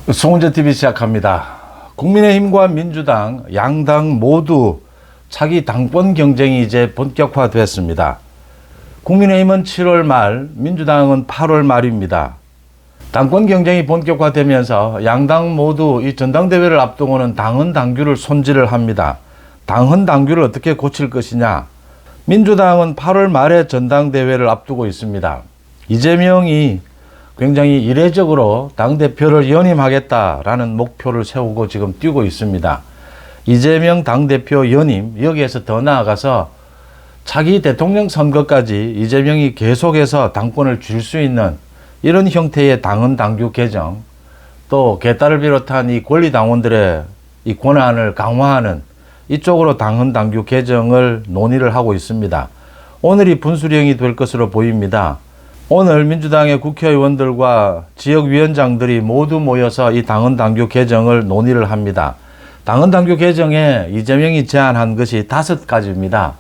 송은재 TV 시작합니다. 국민의힘과 민주당 양당 모두 차기 당권 경쟁이 이제 본격화됐습니다. 국민의힘은 7월 말, 민주당은 8월 말입니다. 당권 경쟁이 본격화되면서 양당 모두 이 전당대회를 앞두고는 당헌 당규를 손질을 합니다. 당헌 당규를 어떻게 고칠 것이냐? 민주당은 8월 말에 전당대회를 앞두고 있습니다. 이재명이 굉장히 이례적으로 당대표를 연임하겠다라는 목표를 세우고 지금 뛰고 있습니다. 이재명 당대표 연임, 여기에서 더 나아가서 차기 대통령 선거까지 이재명이 계속해서 당권을 줄 수 있는 이런 형태의 당헌 당규 개정, 또 개딸을 비롯한 이 권리당원들의 이 권한을 강화하는 이쪽으로 당헌 당규 개정을 논의를 하고 있습니다. 오늘이 분수령이 될 것으로 보입니다. 오늘 민주당의 국회의원들과 지역위원장들이 모두 모여서 이 당헌 당규 개정을 논의를 합니다. 당헌 당규 개정에 이재명이 제안한 것이 5가지입니다.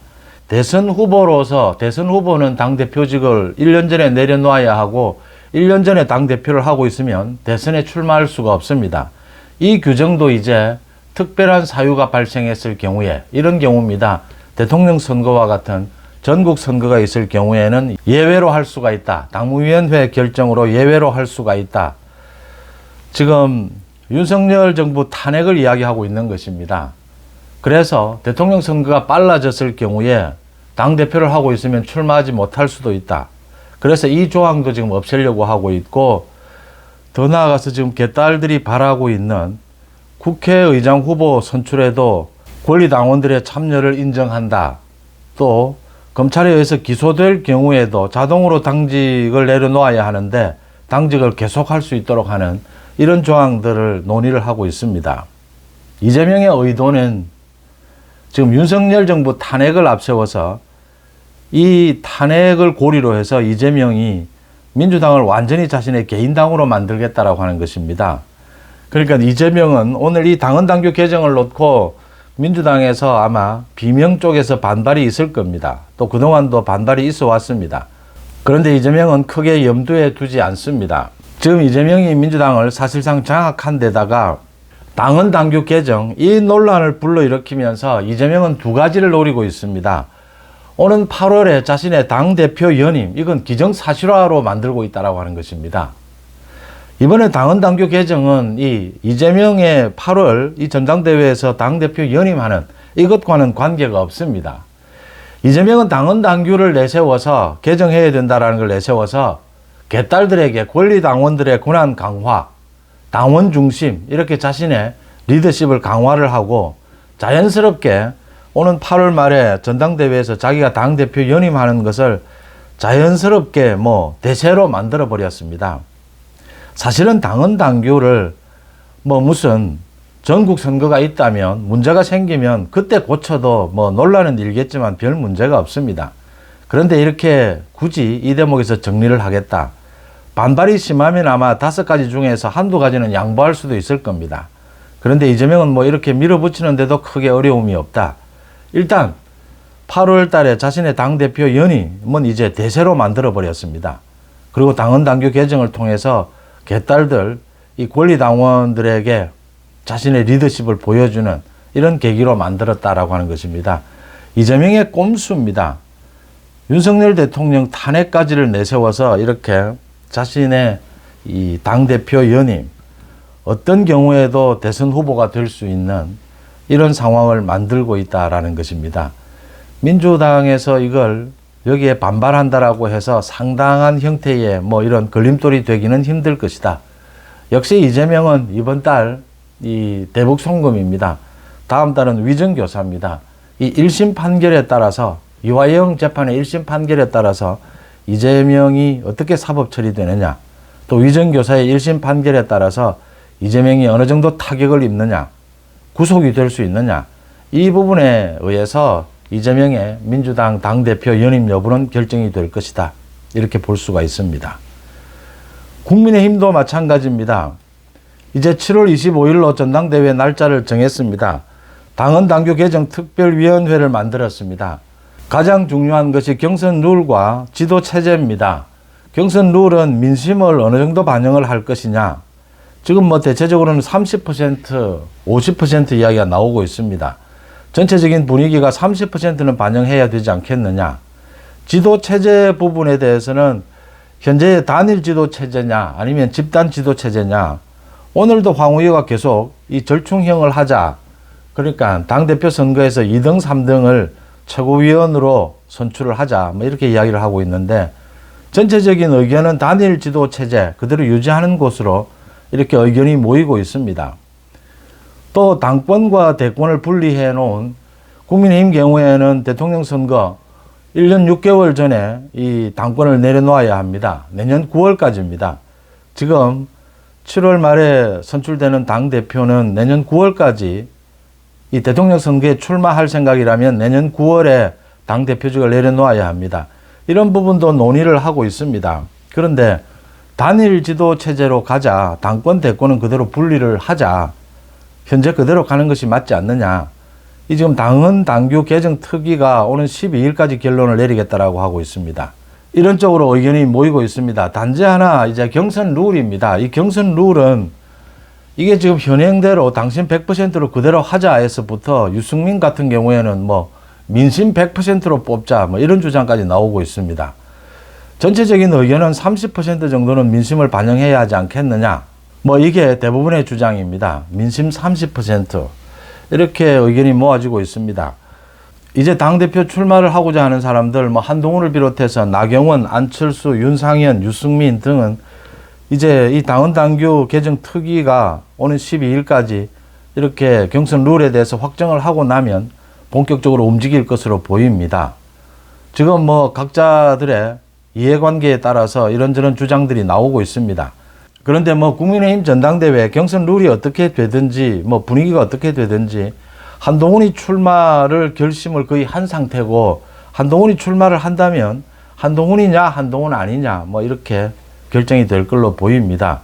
대선 후보로서 대선 후보는 당대표직을 1년 전에 내려놓아야 하고 1년 전에 당대표를 하고 있으면 대선에 출마할 수가 없습니다. 이 규정도 이제 특별한 사유가 발생했을 경우에, 이런 경우입니다. 대통령 선거와 같은 전국 선거가 있을 경우에는 예외로 할 수가 있다. 당무위원회 결정으로 예외로 할 수가 있다. 지금 윤석열 정부 탄핵을 이야기하고 있는 것입니다. 그래서 대통령 선거가 빨라졌을 경우에 당대표를 하고 있으면 출마하지 못할 수도 있다. 그래서 이 조항도 지금 없애려고 하고 있고, 더 나아가서 지금 개딸들이 바라고 있는 국회의장 후보 선출에도 권리당원들의 참여를 인정한다. 또 검찰에 의해서 기소될 경우에도 자동으로 당직을 내려놓아야 하는데 당직을 계속할 수 있도록 하는 이런 조항들을 논의를 하고 있습니다. 이재명의 의도는 지금 윤석열 정부 탄핵을 앞세워서 이 탄핵을 고리로 해서 이재명이 민주당을 완전히 자신의 개인당으로 만들겠다라고 하는 것입니다. 그러니까 이재명은 오늘 이 당헌당규 개정을 놓고 민주당에서 아마 비명 쪽에서 반발이 있을 겁니다. 또 그동안도 반발이 있어 왔습니다. 그런데 이재명은 크게 염두에 두지 않습니다. 지금 이재명이 민주당을 사실상 장악한 데다가 당헌 당규 개정, 이 논란을 불러일으키면서 이재명은 2가지를 노리고 있습니다. 오는 8월에 자신의 당대표 연임, 이건 기정사실화로 만들고 있다고 하는 것입니다. 이번에 당헌 당규 개정은 이 이재명의 8월 이 전당대회에서 당대표 연임하는 이것과는 관계가 없습니다. 이재명은 당헌 당규를 내세워서 개정해야 된다라는 걸 내세워서 개딸들에게 권리당원들의 권한 강화, 당원 중심, 이렇게 자신의 리더십을 강화를 하고 자연스럽게 오는 8월 말에 전당대회에서 자기가 당대표 연임하는 것을 자연스럽게 대세로 만들어 버렸습니다. 사실은 당헌 당규를 무슨 전국 선거가 있다면 문제가 생기면 그때 고쳐도 논란은 일겠지만 별 문제가 없습니다. 그런데 이렇게 굳이 이 대목에서 정리를 하겠다. 반발이 심하면 아마 5가지 중에서 한두 가지는 양보할 수도 있을 겁니다. 그런데 이재명은 이렇게 밀어붙이는데도 크게 어려움이 없다. 일단 8월 달에 자신의 당대표 연임은 이제 대세로 만들어 버렸습니다. 그리고 당헌 당규 개정을 통해서 개딸들, 이 권리당원들에게 자신의 리더십을 보여주는 이런 계기로 만들었다라고 하는 것입니다. 이재명의 꼼수입니다. 윤석열 대통령 탄핵까지를 내세워서 이렇게 자신의 이 당대표 연임, 어떤 경우에도 대선 후보가 될 수 있는 이런 상황을 만들고 있다라는 것입니다. 민주당에서 이걸 여기에 반발한다라고 해서 상당한 형태의 이런 걸림돌이 되기는 힘들 것이다. 역시 이재명은 이번 달 이 대북 송금입니다. 다음 달은 위정교사입니다. 이 1심 판결에 따라서, 이화영 재판의 1심 판결에 따라서 이재명이 어떻게 사법 처리되느냐, 또 위정교사의 1심 판결에 따라서 이재명이 어느 정도 타격을 입느냐, 구속이 될 수 있느냐, 이 부분에 의해서 이재명의 민주당 당대표 연임 여부는 결정이 될 것이다. 이렇게 볼 수가 있습니다. 국민의힘도 마찬가지입니다. 이제 7월 25일로 전당대회 날짜를 정했습니다. 당헌 당규 개정 특별위원회를 만들었습니다. 가장 중요한 것이 경선 룰과 지도 체제입니다. 경선 룰은 민심을 어느 정도 반영을 할 것이냐, 지금 뭐 대체적으로는 30%, 50% 이야기가 나오고 있습니다. 전체적인 분위기가 30%는 반영해야 되지 않겠느냐. 지도 체제 부분에 대해서는 현재의 단일 지도 체제냐 아니면 집단 지도 체제냐. 오늘도 황 의원가 계속 이 절충형을 하자. 그러니까 당대표 선거에서 2등, 3등을 최고위원으로 선출을 하자. 뭐 이렇게 이야기를 하고 있는데 전체적인 의견은 단일 지도 체제 그대로 유지하는 것으로 이렇게 의견이 모이고 있습니다. 또 당권과 대권을 분리해 놓은 국민의힘 경우에는 대통령 선거 1년 6개월 전에 이 당권을 내려놓아야 합니다. 내년 9월까지입니다. 지금 7월 말에 선출되는 당대표는 내년 9월까지 이 대통령 선거에 출마할 생각이라면 내년 9월에 당대표직을 내려놓아야 합니다. 이런 부분도 논의를 하고 있습니다. 그런데 단일 지도 체제로 가자. 당권, 대권은 그대로 분리를 하자. 현재 그대로 가는 것이 맞지 않느냐. 이 지금 당헌 당규 개정 특위가 오는 12일까지 결론을 내리겠다라고 하고 있습니다. 이런 쪽으로 의견이 모이고 있습니다. 단지 하나 이제 경선 룰입니다. 이 경선 룰은 이게 지금 현행대로 당신 100%로 그대로 하자에서부터 유승민 같은 경우에는 뭐 민심 100%로 뽑자 뭐 이런 주장까지 나오고 있습니다. 전체적인 의견은 30% 정도는 민심을 반영해야 하지 않겠느냐. 뭐 이게 대부분의 주장입니다. 민심 30%. 이렇게 의견이 모아지고 있습니다. 이제 당대표 출마를 하고자 하는 사람들, 뭐 한동훈을 비롯해서 나경원, 안철수, 윤상현, 유승민 등은 이제 이 당헌 당규 개정 특위가 오는 12일까지 이렇게 경선 룰에 대해서 확정을 하고 나면 본격적으로 움직일 것으로 보입니다. 지금 뭐 각자들의 이해관계에 따라서 이런저런 주장들이 나오고 있습니다. 그런데 뭐 국민의힘 전당대회 경선 룰이 어떻게 되든지 뭐 분위기가 어떻게 되든지 한동훈이 출마를 결심을 거의 한 상태고 한동훈이 출마를 한다면 한동훈이냐 한동훈 아니냐 뭐 이렇게 결정이 될 걸로 보입니다.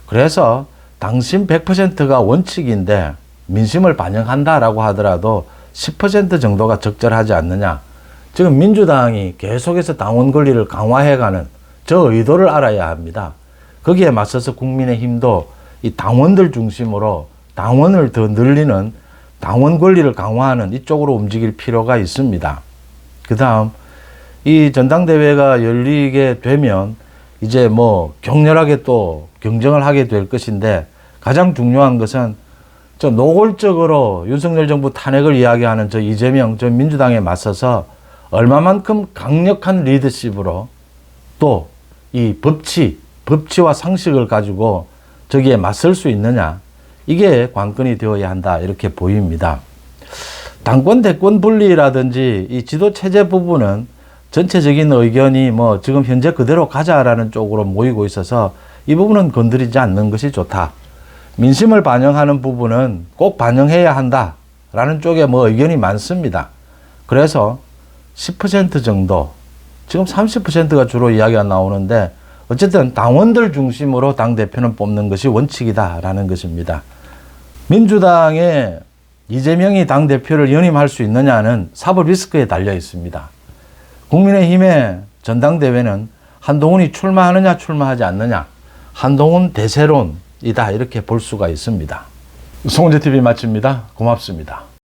그래서 당신 100%가 원칙인데 민심을 반영한다라고 하더라도 10% 정도가 적절하지 않느냐. 지금 민주당이 계속해서 당원 권리를 강화해가는 저 의도를 알아야 합니다. 거기에 맞서서 국민의힘도 이 당원들 중심으로 당원을 더 늘리는 당원 권리를 강화하는 이쪽으로 움직일 필요가 있습니다. 그 다음 이 전당대회가 열리게 되면 이제 뭐 격렬하게 또 경쟁을 하게 될 것인데 가장 중요한 것은 저 노골적으로 윤석열 정부 탄핵을 이야기하는 저 이재명 저 민주당에 맞서서 얼마만큼 강력한 리더십으로 또 이 법치와 상식을 가지고 저기에 맞설 수 있느냐. 이게 관건이 되어야 한다. 이렇게 보입니다. 당권 대권 분리라든지 이 지도 체제 부분은 전체적인 의견이 뭐 지금 현재 그대로 가자라는 쪽으로 모이고 있어서 이 부분은 건드리지 않는 것이 좋다. 민심을 반영하는 부분은 꼭 반영해야 한다라는 쪽에 뭐 의견이 많습니다. 그래서 10% 정도, 지금 30%가 주로 이야기가 나오는데 어쨌든 당원들 중심으로 당대표는 뽑는 것이 원칙이다라는 것입니다. 민주당의 이재명이 당대표를 연임할 수 있느냐는 사법 리스크에 달려 있습니다. 국민의힘의 전당대회는 한동훈이 출마하느냐 출마하지 않느냐, 한동훈 대세론이다 이렇게 볼 수가 있습니다. 송은재TV 마칩니다. 고맙습니다.